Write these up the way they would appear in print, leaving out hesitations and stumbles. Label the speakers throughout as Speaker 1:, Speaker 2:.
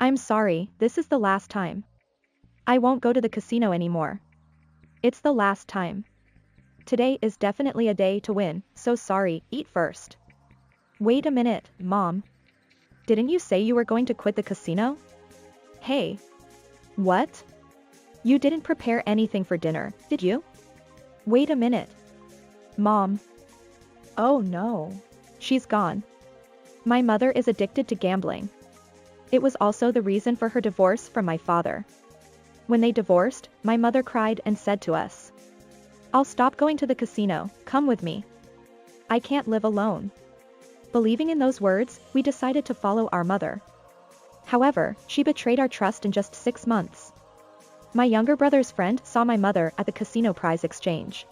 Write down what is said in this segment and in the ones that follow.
Speaker 1: I'm sorry, this is the last time. I won't go to the casino anymore. It's the last time. Today is definitely a day to win, so sorry, eat first. Wait a minute, Mom. Didn't you say you were going to quit the casino? Hey. What? You didn't prepare anything for dinner, did you? Wait a minute. Mom. Oh no. She's gone. My mother is addicted to gambling. It was also the reason for her divorce from my father. When they divorced, my mother cried and said to us, "I'll stop going to the casino, come with me. I can't live alone." Believing in those words, we decided to follow our mother. However, she betrayed our trust in just 6 months. My younger brother's friend saw my mother at the casino prize exchange.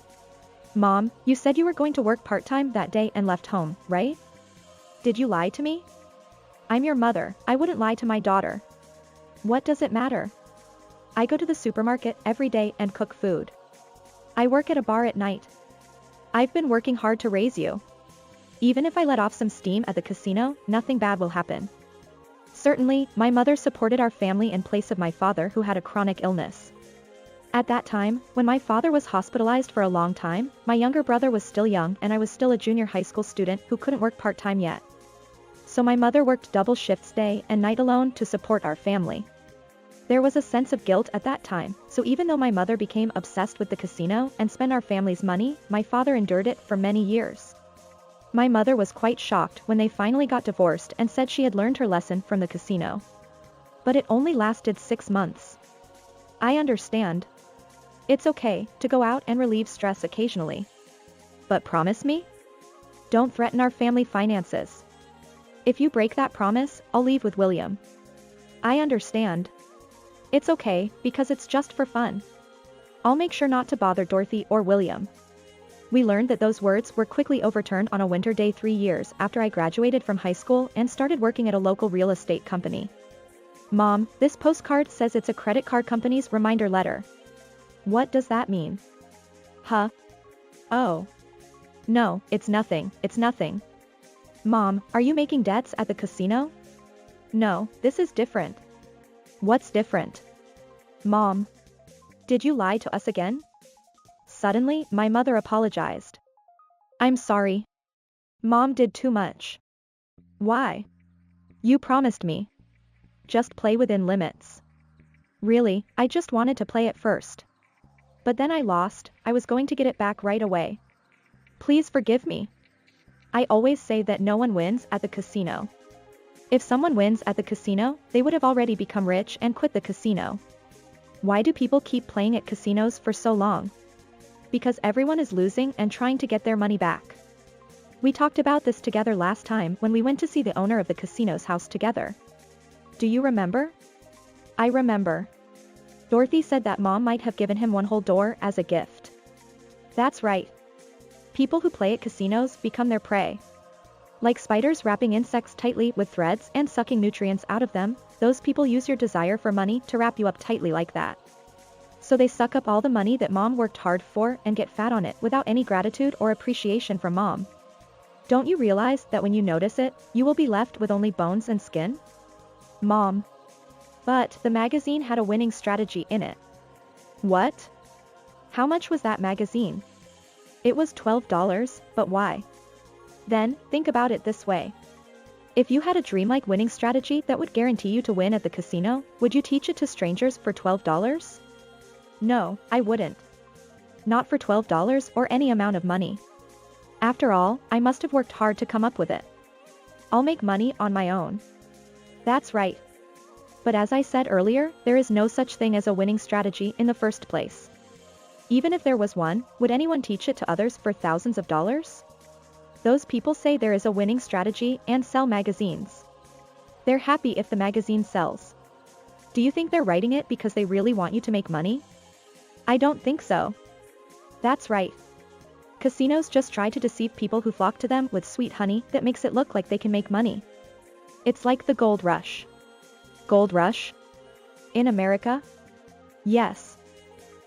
Speaker 1: Mom, you said you were going to work part-time that day and left home, right? Did you lie to me? I'm your mother, I wouldn't lie to my daughter. What does it matter? I go to the supermarket every day and cook food. I work at a bar at night. I've been working hard to raise you. Even if I let off some steam at the casino, nothing bad will happen. Certainly, my mother supported our family in place of my father who had a chronic illness. At that time, when my father was hospitalized for a long time, my younger brother was still young and I was still a junior high school student who couldn't work part-time yet. So my mother worked double shifts day and night alone to support our family. There was a sense of guilt at that time, so even though my mother became obsessed with the casino and spent our family's money, my father endured it for many years. My mother was quite shocked when they finally got divorced and said she had learned her lesson from the casino. But it only lasted 6 months. I understand. It's okay to go out and relieve stress occasionally. But promise me? Don't threaten our family finances. If you break that promise, I'll leave with William. I understand. It's okay, because it's just for fun. I'll make sure not to bother Dorothy or William. We learned that those words were quickly overturned on a winter day 3 years after I graduated from high school and started working at a local real estate company. Mom, this postcard says it's a credit card company's reminder letter. What does that mean? Huh? Oh. No, it's nothing, it's nothing. Mom, are you making debts at the casino? No, this is different. What's different? Mom. Did you lie to us again? Suddenly, my mother apologized. I'm sorry. Mom did too much. Why? You promised me. Just play within limits. Really, I just wanted to play at first. But then I lost, I was going to get it back right away. Please forgive me. I always say that no one wins at the casino. If someone wins at the casino, they would have already become rich and quit the casino. Why do people keep playing at casinos for so long? Because everyone is losing and trying to get their money back. We talked about this together last time when we went to see the owner of the casino's house together. Do you remember? I remember. Dorothy said that Mom might have given him one whole door as a gift. That's right. People who play at casinos become their prey. Like spiders wrapping insects tightly with threads and sucking nutrients out of them, those people use your desire for money to wrap you up tightly like that. So they suck up all the money that Mom worked hard for and get fat on it without any gratitude or appreciation from Mom. Don't you realize that when you notice it, you will be left with only bones and skin? Mom. But the magazine had a winning strategy in it. What? How much was that magazine? It was $12, but why? Then, think about it this way. If you had a dreamlike winning strategy that would guarantee you to win at the casino, would you teach it to strangers for $12? No, I wouldn't. Not for $12 or any amount of money. After all, I must have worked hard to come up with it. I'll make money on my own. That's right. But as I said earlier, there is no such thing as a winning strategy in the first place. Even if there was one, would anyone teach it to others for thousands of dollars? Those people say there is a winning strategy and sell magazines. They're happy if the magazine sells. Do you think they're writing it because they really want you to make money? I don't think so. That's right. Casinos just try to deceive people who flock to them with sweet honey that makes it look like they can make money. It's like the gold rush. Gold rush? In America? Yes.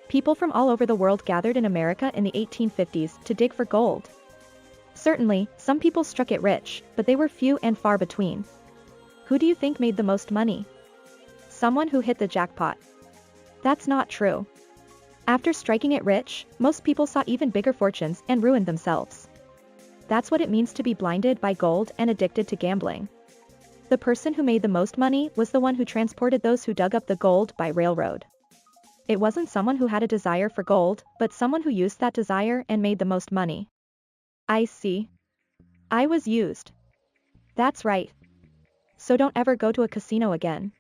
Speaker 1: People from all over the world gathered in America in the 1850s to dig for gold. Certainly, some people struck it rich, but they were few and far between. Who do you think made the most money? Someone who hit the jackpot. That's not true. After striking it rich, most people sought even bigger fortunes and ruined themselves. That's what it means to be blinded by gold and addicted to gambling. The person who made the most money was the one who transported those who dug up the gold by railroad. It wasn't someone who had a desire for gold, but someone who used that desire and made the most money. I see. I was used. That's right. So don't ever go to a casino again.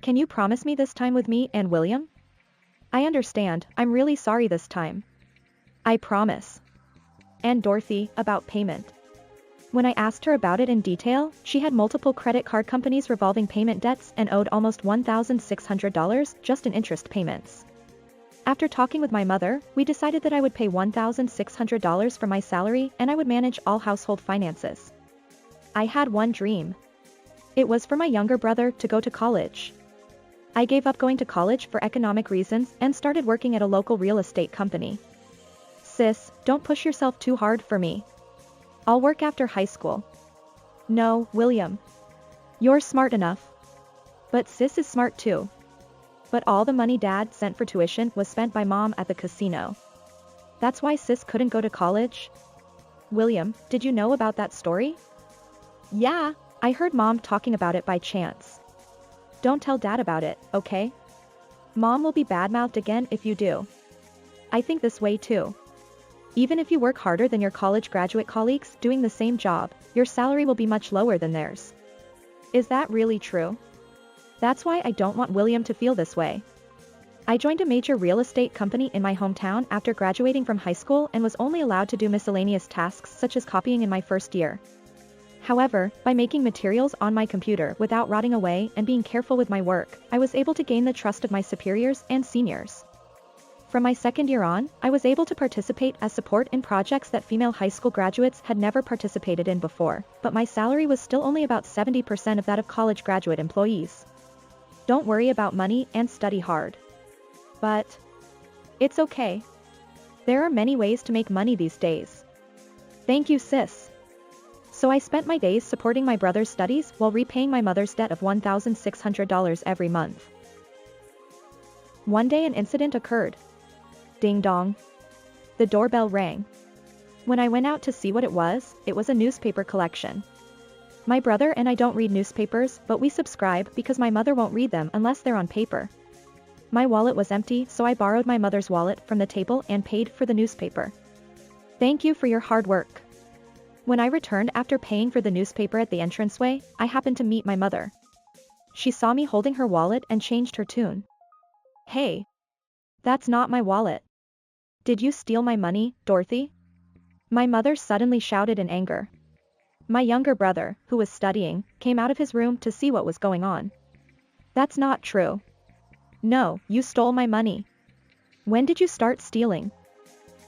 Speaker 1: Can you promise me this time with me and William? I understand, I'm really sorry this time. I promise. And Dorothy, about payment. When I asked her about it in detail, she had multiple credit card companies revolving payment debts and owed almost $1,600 just in interest payments. After talking with my mother, we decided that I would pay $1,600 for my salary and I would manage all household finances. I had one dream. It was for my younger brother to go to college. I gave up going to college for economic reasons and started working at a local real estate company. Sis, don't push yourself too hard for me. I'll work after high school. No, William. You're smart enough. But sis is smart too. But all the money dad sent for tuition was spent by mom at the casino. That's why sis couldn't go to college? William, did you know about that story? Yeah, I heard mom talking about it by chance. Don't tell dad about it, okay? Mom will be badmouthed again if you do. I think this way too. Even if you work harder than your college graduate colleagues doing the same job, your salary will be much lower than theirs. Is that really true? That's why I don't want William to feel this way. I joined a major real estate company in my hometown after graduating from high school and was only allowed to do miscellaneous tasks such as copying in my first year. However, by making materials on my computer without rotting away and being careful with my work, I was able to gain the trust of my superiors and seniors. From my second year on, I was able to participate as support in projects that female high school graduates had never participated in before, but my salary was still only about 70% of that of college graduate employees. Don't worry about money and study hard. But it's okay. There are many ways to make money these days. Thank you, sis. So I spent my days supporting my brother's studies while repaying my mother's debt of $1,600 every month. One day an incident occurred. Ding dong. The doorbell rang. When I went out to see what it was a newspaper collection. My brother and I don't read newspapers, but we subscribe because my mother won't read them unless they're on paper. My wallet was empty, so I borrowed my mother's wallet from the table and paid for the newspaper. Thank you for your hard work. When I returned after paying for the newspaper at the entranceway, I happened to meet my mother. She saw me holding her wallet and changed her tune. Hey. That's not my wallet. Did you steal my money, Dorothy? My mother suddenly shouted in anger. My younger brother, who was studying, came out of his room to see what was going on. That's not true. No, you stole my money. When did you start stealing?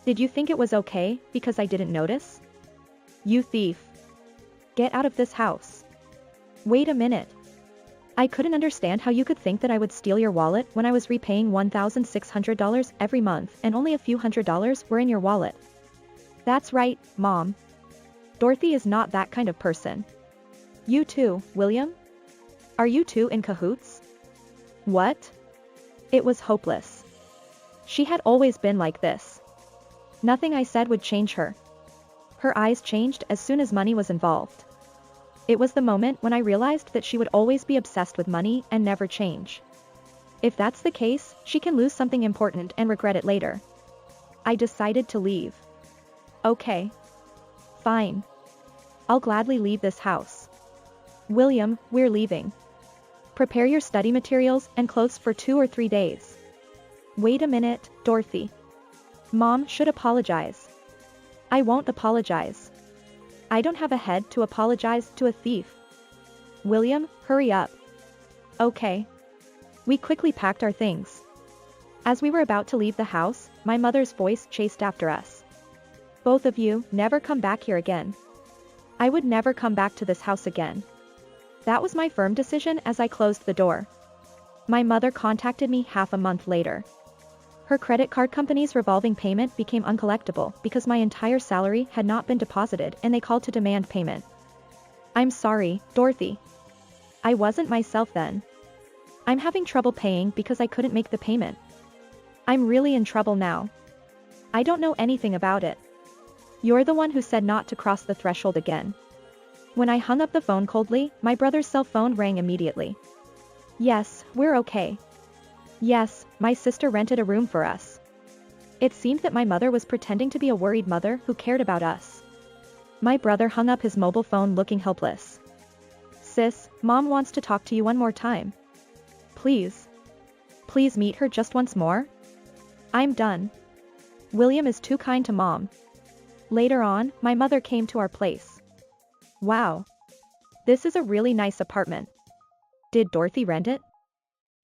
Speaker 1: Did you think it was okay because I didn't notice? You thief. Get out of this house. Wait a minute. I couldn't understand how you could think that I would steal your wallet when I was repaying $1,600 every month and only a few $100s were in your wallet. That's right, Mom. Dorothy is not that kind of person. You too, William? Are you two in cahoots? What? It was hopeless. She had always been like this. Nothing I said would change her. Her eyes changed as soon as money was involved. It was the moment when I realized that she would always be obsessed with money and never change. If that's the case, she can lose something important and regret it later. I decided to leave. Okay. Fine. I'll gladly leave this house. William, we're leaving. Prepare your study materials and clothes for 2 or 3 days. Wait a minute, Dorothy. Mom should apologize. I won't apologize. I don't have a head to apologize to a thief. William, hurry up. Okay. We quickly packed our things. As we were about to leave the house, my mother's voice chased after us. Both of you, never come back here again. I would never come back to this house again. That was my firm decision as I closed the door. My mother contacted me half a month later. Her credit card company's revolving payment became uncollectible because my entire salary had not been deposited and they called to demand payment. I'm sorry, Dorothy. I wasn't myself then. I'm having trouble paying because I couldn't make the payment. I'm really in trouble now. I don't know anything about it. You're the one who said not to cross the threshold again. When I hung up the phone coldly, my brother's cell phone rang immediately. Yes, we're okay. Yes, my sister rented a room for us. It seemed that my mother was pretending to be a worried mother who cared about us. My brother hung up his mobile phone looking helpless. Sis, Mom wants to talk to you one more time. Please. Please meet her just once more? I'm done. William is too kind to Mom. Later on, my mother came to our place. Wow. This is a really nice apartment. Did Dorothy rent it?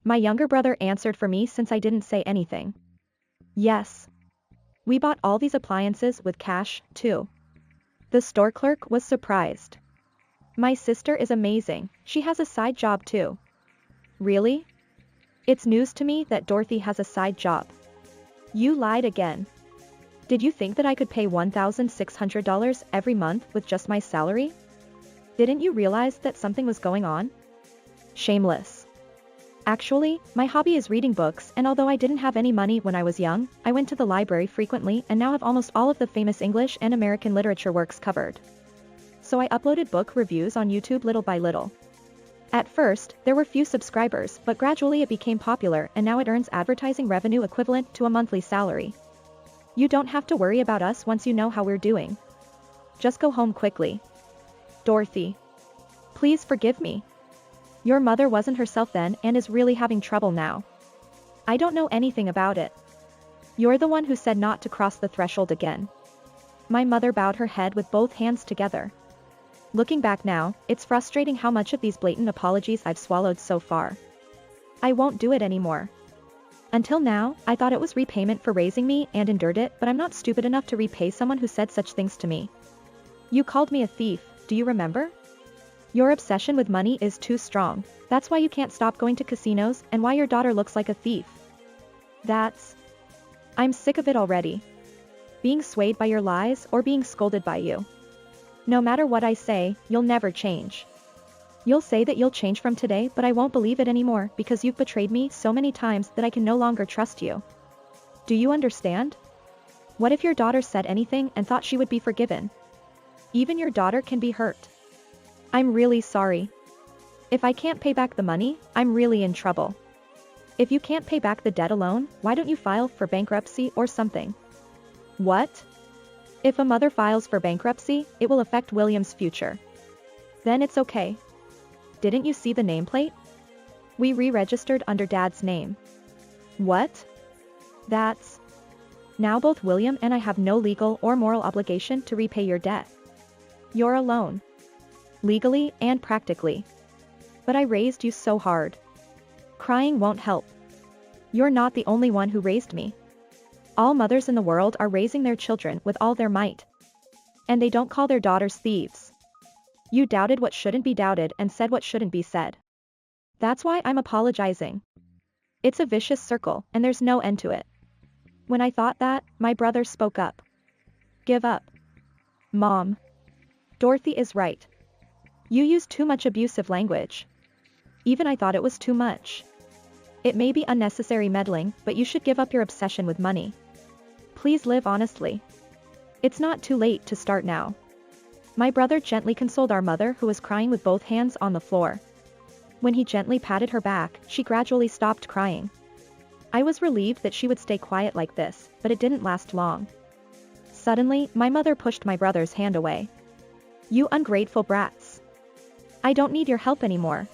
Speaker 1: My younger brother answered for me since I didn't say anything. Yes. We bought all these appliances with cash, too. The store clerk was surprised. My sister is amazing, she has a side job too. Really? It's news to me that Dorothy has a side job. You lied again. Did you think that I could pay $1,600 every month with just my salary? Didn't you realize that something was going on? Shameless. Actually, my hobby is reading books, and although I didn't have any money when I was young, I went to the library frequently and now have almost all of the famous English and American literature works covered. So I uploaded book reviews on YouTube little by little. At first, there were few subscribers, but gradually it became popular and now it earns advertising revenue equivalent to a monthly salary. You don't have to worry about us once you know how we're doing. Just go home quickly. Dorothy. Please forgive me. Your mother wasn't herself then and is really having trouble now. I don't know anything about it. You're the one who said not to cross the threshold again. My mother bowed her head with both hands together. Looking back now, it's frustrating how much of these blatant apologies I've swallowed so far. I won't do it anymore. Until now, I thought it was repayment for raising me and endured it, but I'm not stupid enough to repay someone who said such things to me. You called me a thief, do you remember? Your obsession with money is too strong. That's why you can't stop going to casinos and why your daughter looks like a thief. I'm sick of it already. Being swayed by your lies or being scolded by you. No matter what I say, you'll never change. You'll say that you'll change from today, but I won't believe it anymore because you've betrayed me so many times that I can no longer trust you. Do you understand? What if your daughter said anything and thought she would be forgiven? Even your daughter can be hurt. I'm really sorry. If I can't pay back the money, I'm really in trouble. If you can't pay back the debt alone, why don't you file for bankruptcy or something? What? If a mother files for bankruptcy, it will affect William's future. Then it's okay. Didn't you see the nameplate? We re-registered under Dad's name. What? Now both William and I have no legal or moral obligation to repay your debt. You're alone. Legally and practically. But I raised you so hard. Crying won't help. You're not the only one who raised me. All mothers in the world are raising their children with all their might. And they don't call their daughters thieves. You doubted what shouldn't be doubted and said what shouldn't be said. That's why I'm apologizing. It's a vicious circle, and there's no end to it. When I thought that, my brother spoke up. Give up. Mom. Dorothy is right. You use too much abusive language. Even I thought it was too much. It may be unnecessary meddling, but you should give up your obsession with money. Please live honestly. It's not too late to start now. My brother gently consoled our mother who was crying with both hands on the floor. When he gently patted her back, she gradually stopped crying. I was relieved that she would stay quiet like this, but it didn't last long. Suddenly, my mother pushed my brother's hand away. You ungrateful brats. I don't need your help anymore.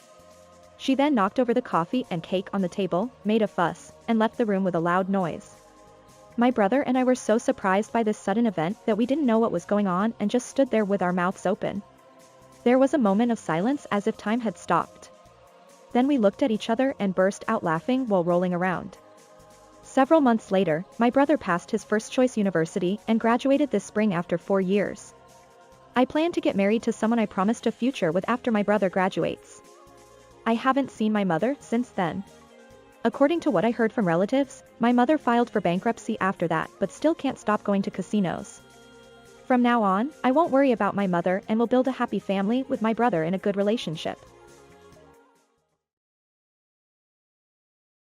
Speaker 1: She then knocked over the coffee and cake on the table, made a fuss, and left the room with a loud noise. My brother and I were so surprised by this sudden event that we didn't know what was going on and just stood there with our mouths open. There was a moment of silence as if time had stopped. Then we looked at each other and burst out laughing while rolling around. Several months later, my brother passed his first choice university and graduated this spring after 4 years. I plan to get married to someone I promised a future with after my brother graduates. I haven't seen my mother since then. According to what I heard from relatives, my mother filed for bankruptcy after that but still can't stop going to casinos. From now on, I won't worry about my mother and will build a happy family with my brother in a good relationship.